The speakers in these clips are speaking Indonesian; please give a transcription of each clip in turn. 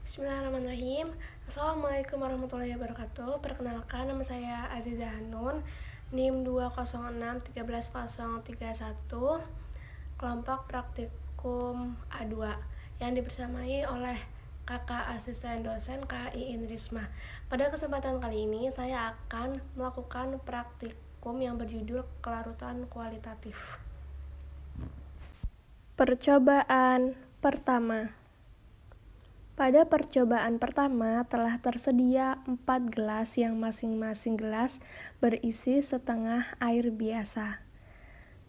Bismillahirrahmanirrahim. Assalamualaikum warahmatullahi wabarakatuh. Perkenalkan, nama saya Aziza Hanun, NIM 206-13031, kelompok praktikum A2, yang dibersamai oleh kakak asisten dosen KI Indrisma. Pada kesempatan kali ini, saya akan melakukan praktikum yang berjudul kelarutan kualitatif. Percobaan pertama. Pada percobaan pertama telah tersedia 4 gelas yang masing-masing gelas berisi setengah air biasa.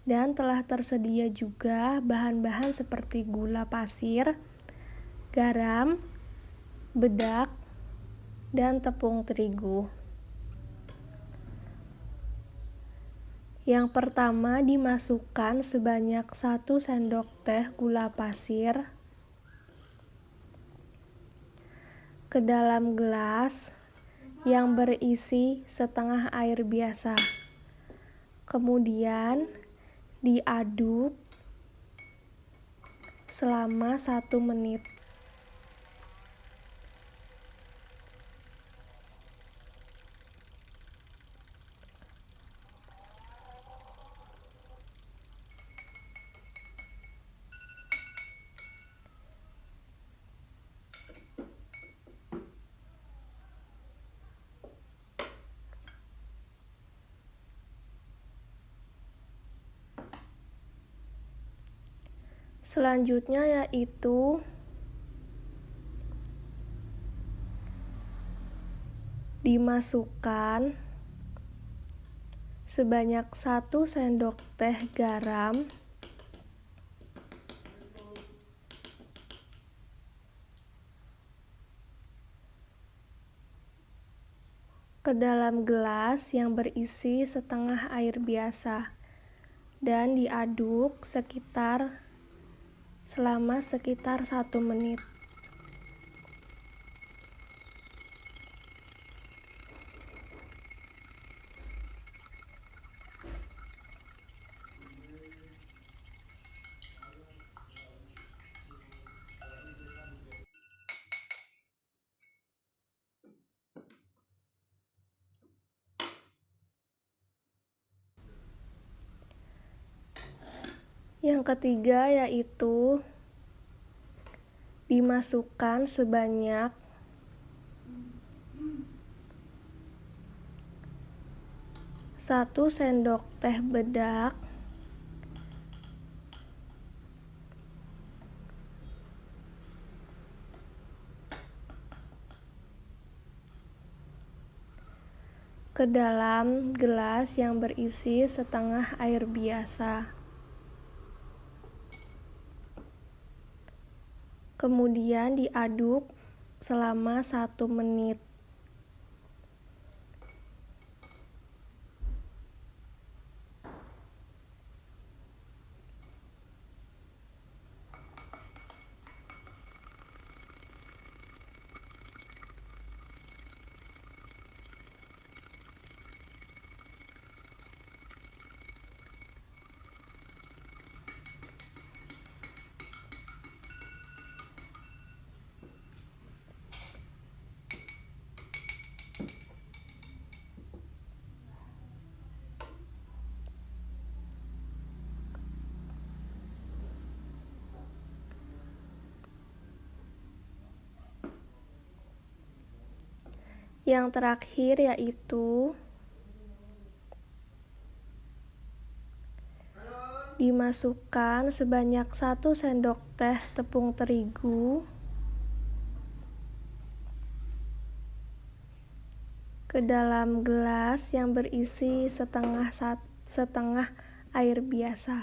Dan telah tersedia juga bahan-bahan seperti gula pasir, garam, bedak, dan tepung terigu. Yang pertama dimasukkan sebanyak 1 sendok teh gula pasir ke dalam gelas yang berisi setengah air biasa. Kemudian diaduk selama 1 menit. Selanjutnya yaitu dimasukkan sebanyak 1 sendok teh garam ke dalam gelas yang berisi setengah air biasa dan diaduk selama sekitar 1 menit. Yang ketiga yaitu dimasukkan sebanyak 1 sendok teh bedak ke dalam gelas yang berisi setengah air biasa. Kemudian diaduk selama 1 menit. Yang terakhir yaitu dimasukkan sebanyak 1 sendok teh tepung terigu ke dalam gelas yang berisi setengah air biasa.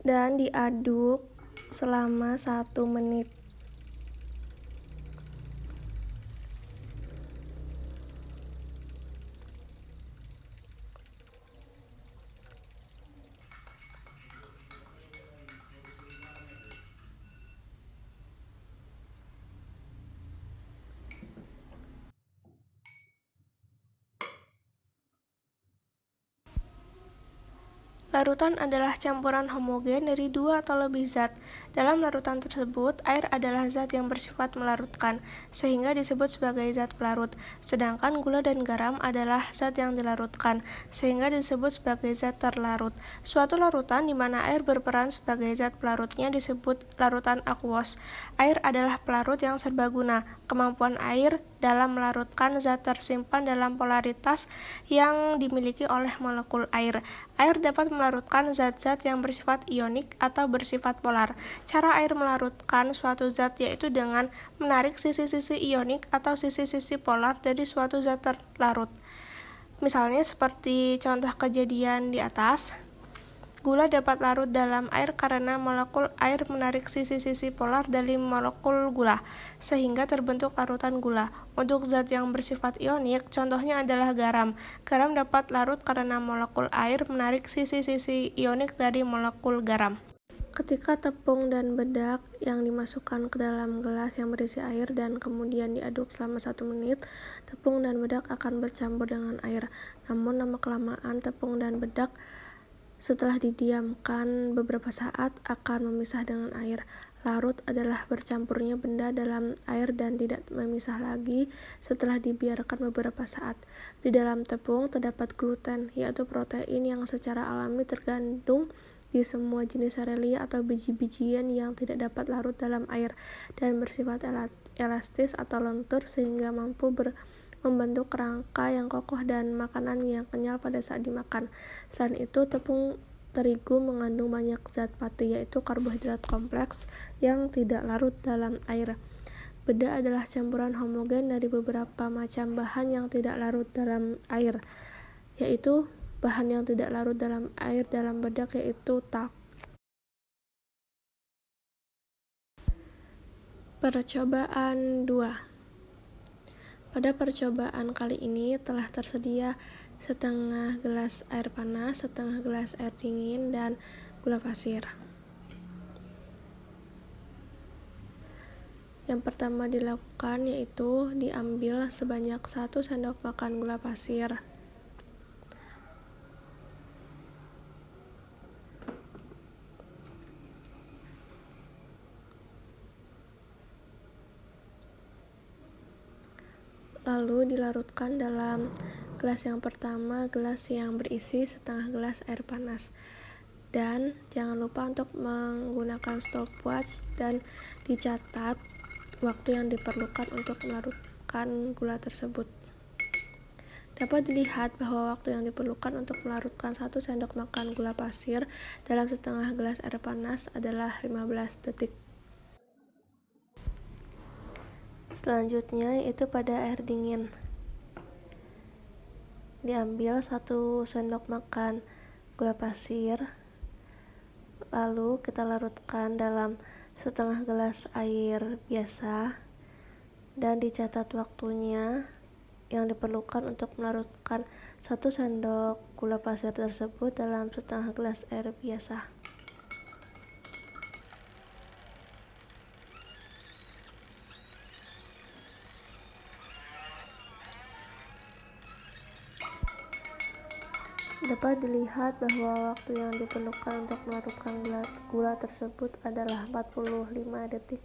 Dan diaduk selama 1 menit. Larutan adalah campuran homogen dari dua atau lebih zat. Dalam larutan tersebut, air adalah zat yang bersifat melarutkan, sehingga disebut sebagai zat pelarut. Sedangkan gula dan garam adalah zat yang dilarutkan, sehingga disebut sebagai zat terlarut. Suatu larutan di mana air berperan sebagai zat pelarutnya disebut larutan akuos. Air adalah pelarut yang serbaguna. Kemampuan air dalam melarutkan zat tersimpan dalam polaritas yang dimiliki oleh molekul air. Air dapat melarutkan zat-zat yang bersifat ionik atau bersifat polar. Cara air melarutkan suatu zat yaitu dengan menarik sisi-sisi ionik atau sisi-sisi polar dari suatu zat terlarut. Misalnya seperti contoh kejadian di atas. Gula dapat larut dalam air karena molekul air menarik sisi-sisi polar dari molekul gula, sehingga terbentuk larutan gula. Untuk zat yang bersifat ionik, contohnya adalah garam. Garam dapat larut karena molekul air menarik sisi-sisi ionik dari molekul garam. Ketika tepung dan bedak yang dimasukkan ke dalam gelas yang berisi air dan kemudian diaduk selama 1 menit, tepung dan bedak akan bercampur dengan air. Namun lama-kelamaan tepung dan bedak setelah didiamkan beberapa saat akan memisah dengan air. Larut adalah bercampurnya benda dalam air dan tidak memisah lagi setelah dibiarkan beberapa saat. Di dalam tepung terdapat gluten, yaitu protein yang secara alami terkandung di semua jenis serelia atau biji-bijian yang tidak dapat larut dalam air dan bersifat elastis atau lentur sehingga mampu membentuk kerangka yang kokoh dan makanan yang kenyal pada saat dimakan. Selain itu, tepung terigu mengandung banyak zat pati, yaitu karbohidrat kompleks yang tidak larut dalam air. Beda adalah campuran homogen dari beberapa macam bahan yang tidak larut dalam air, yaitu bahan yang tidak larut dalam air dalam bedak yaitu talk. Percobaan 2. Pada percobaan kali ini telah tersedia setengah gelas air panas, setengah gelas air dingin, dan gula pasir. Yang pertama dilakukan yaitu diambil sebanyak 1 sendok makan gula pasir. Lalu dilarutkan dalam gelas yang pertama, gelas yang berisi setengah gelas air panas. Dan jangan lupa untuk menggunakan stopwatch dan dicatat waktu yang diperlukan untuk melarutkan gula tersebut. Dapat dilihat bahwa waktu yang diperlukan untuk melarutkan 1 sendok makan gula pasir dalam setengah gelas air panas adalah 15 detik. Selanjutnya yaitu pada air dingin. Diambil 1 sendok makan gula pasir, lalu kita larutkan dalam setengah gelas air biasa dan dicatat waktunya yang diperlukan untuk melarutkan 1 sendok gula pasir tersebut dalam setengah gelas air biasa. Dapat dilihat bahwa waktu yang diperlukan untuk melarutkan gula tersebut adalah 45 detik.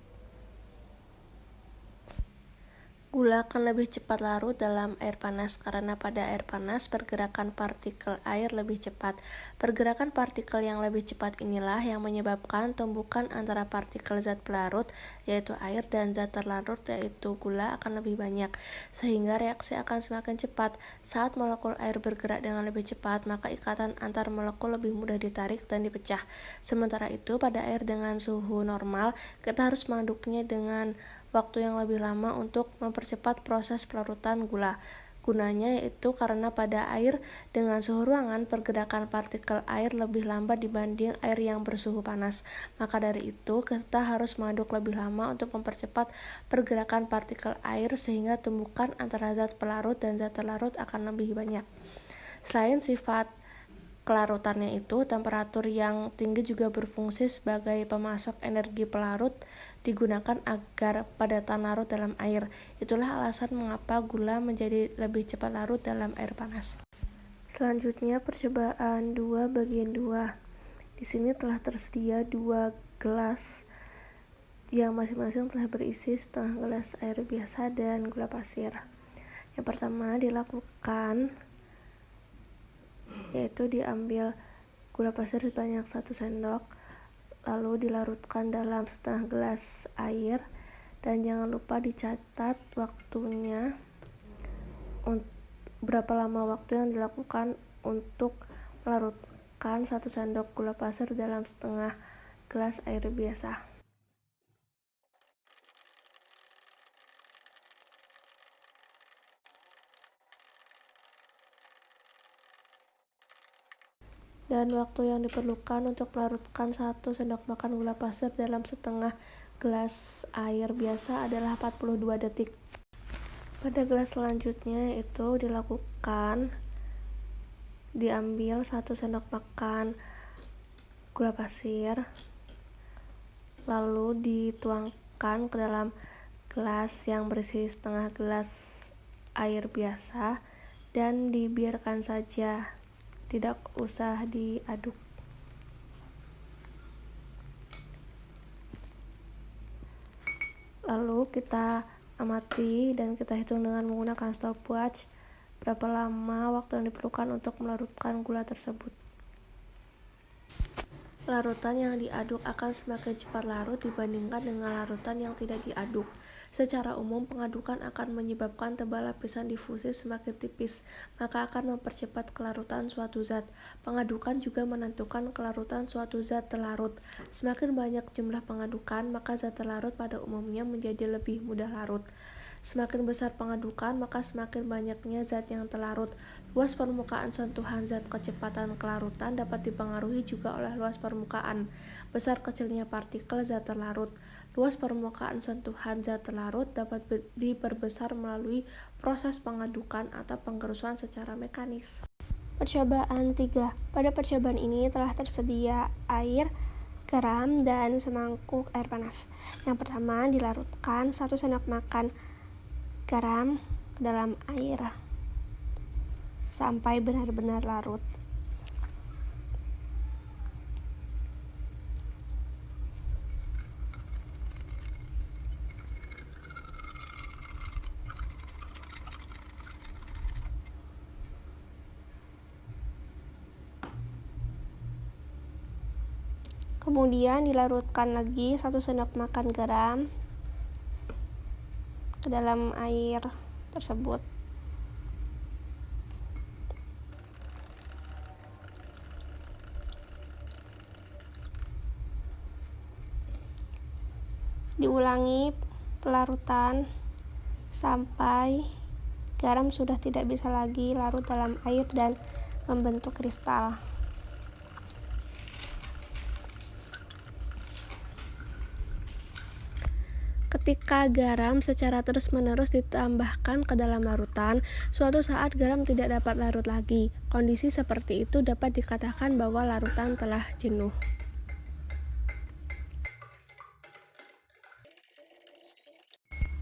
Gula akan lebih cepat larut dalam air panas karena pada air panas pergerakan partikel air lebih cepat. Pergerakan partikel yang lebih cepat inilah yang menyebabkan tumbukan antara partikel zat pelarut yaitu air dan zat terlarut yaitu gula akan lebih banyak, sehingga reaksi akan semakin cepat. Saat molekul air bergerak dengan lebih cepat, maka ikatan antar molekul lebih mudah ditarik dan dipecah. Sementara itu, pada air dengan suhu normal, kita harus mengaduknya dengan waktu yang lebih lama untuk mempercepat proses pelarutan gula. Gunanya yaitu karena pada air dengan suhu ruangan pergerakan partikel air lebih lambat dibanding air yang bersuhu panas. Maka dari itu kita harus mengaduk lebih lama untuk mempercepat pergerakan partikel air sehingga tumbukan antara zat pelarut dan zat terlarut akan lebih banyak. Selain sifat kelarutannya itu, temperatur yang tinggi juga berfungsi sebagai pemasok energi pelarut digunakan agar padatan larut dalam air. Itulah alasan mengapa gula menjadi lebih cepat larut dalam air panas. Selanjutnya percobaan 2 bagian 2. Di sini telah tersedia 2 gelas yang masing-masing telah berisi setengah gelas air biasa dan gula pasir. Yang pertama dilakukan yaitu diambil gula pasir sebanyak 1 sendok, lalu dilarutkan dalam setengah gelas air, dan jangan lupa dicatat waktunya, berapa lama waktu yang dilakukan untuk melarutkan 1 sendok gula pasir dalam setengah gelas air biasa. Dan waktu yang diperlukan untuk melarutkan 1 sendok makan gula pasir dalam setengah gelas air biasa adalah 42 detik. Pada gelas selanjutnya itu diambil 1 sendok makan gula pasir, lalu dituangkan ke dalam gelas yang berisi setengah gelas air biasa dan dibiarkan saja, tidak usah diaduk. Lalu kita amati dan kita hitung dengan menggunakan stopwatch berapa lama waktu yang diperlukan untuk melarutkan gula tersebut. Larutan yang diaduk akan semakin cepat larut dibandingkan dengan larutan yang tidak diaduk. Secara umum, pengadukan akan menyebabkan tebal lapisan difusi semakin tipis, maka akan mempercepat kelarutan suatu zat. Pengadukan juga menentukan kelarutan suatu zat terlarut. Semakin banyak jumlah pengadukan, maka zat terlarut pada umumnya menjadi lebih mudah larut. Semakin besar pengadukan, maka semakin banyaknya zat yang terlarut. Luas permukaan sentuhan zat kecepatan kelarutan dapat dipengaruhi juga oleh luas permukaan, besar kecilnya partikel zat terlarut. Luas permukaan sentuhan zat terlarut dapat diperbesar melalui proses pengadukan atau penggerusan secara mekanis. Percobaan 3. Pada percobaan ini telah tersedia air, garam, dan semangkuk air panas. Yang pertama dilarutkan 1 sendok makan garam ke dalam air sampai benar-benar larut. Kemudian dilarutkan lagi 1 sendok makan garam ke dalam air tersebut. Diulangi pelarutan sampai garam sudah tidak bisa lagi larut dalam air dan membentuk kristal. Ketika garam secara terus-menerus ditambahkan ke dalam larutan, suatu saat garam tidak dapat larut lagi. Kondisi seperti itu dapat dikatakan bahwa larutan telah jenuh.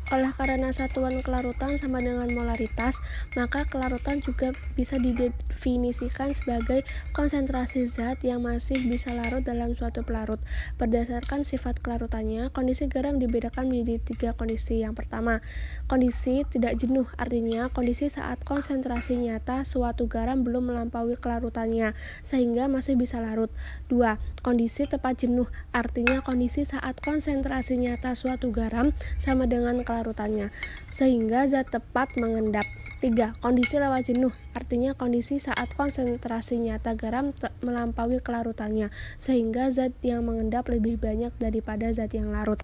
Oleh karena satuan kelarutan sama dengan molaritas, maka kelarutan juga bisa didefinisikan sebagai konsentrasi zat yang masih bisa larut dalam suatu pelarut. Berdasarkan sifat kelarutannya, kondisi garam dibedakan menjadi 3 kondisi. Yang pertama, kondisi tidak jenuh, artinya kondisi saat konsentrasi nyata suatu garam belum melampaui kelarutannya, sehingga masih bisa larut. 2. Kondisi tepat jenuh, artinya kondisi saat konsentrasi nyata suatu garam sama dengan kelarutannya, sehingga zat tepat mengendap. 3. Kondisi lewat jenuh, artinya kondisi saat konsentrasi nyata garam melampaui kelarutannya, sehingga zat yang mengendap lebih banyak daripada zat yang larut.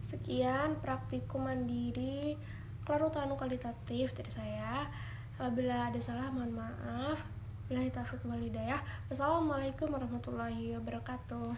Sekian praktikum mandiri kelarutan kualitatif dari saya. Apabila ada salah, mohon maaf. Billahi taufiq wal hidayah. Wassalamualaikum warahmatullahi wabarakatuh.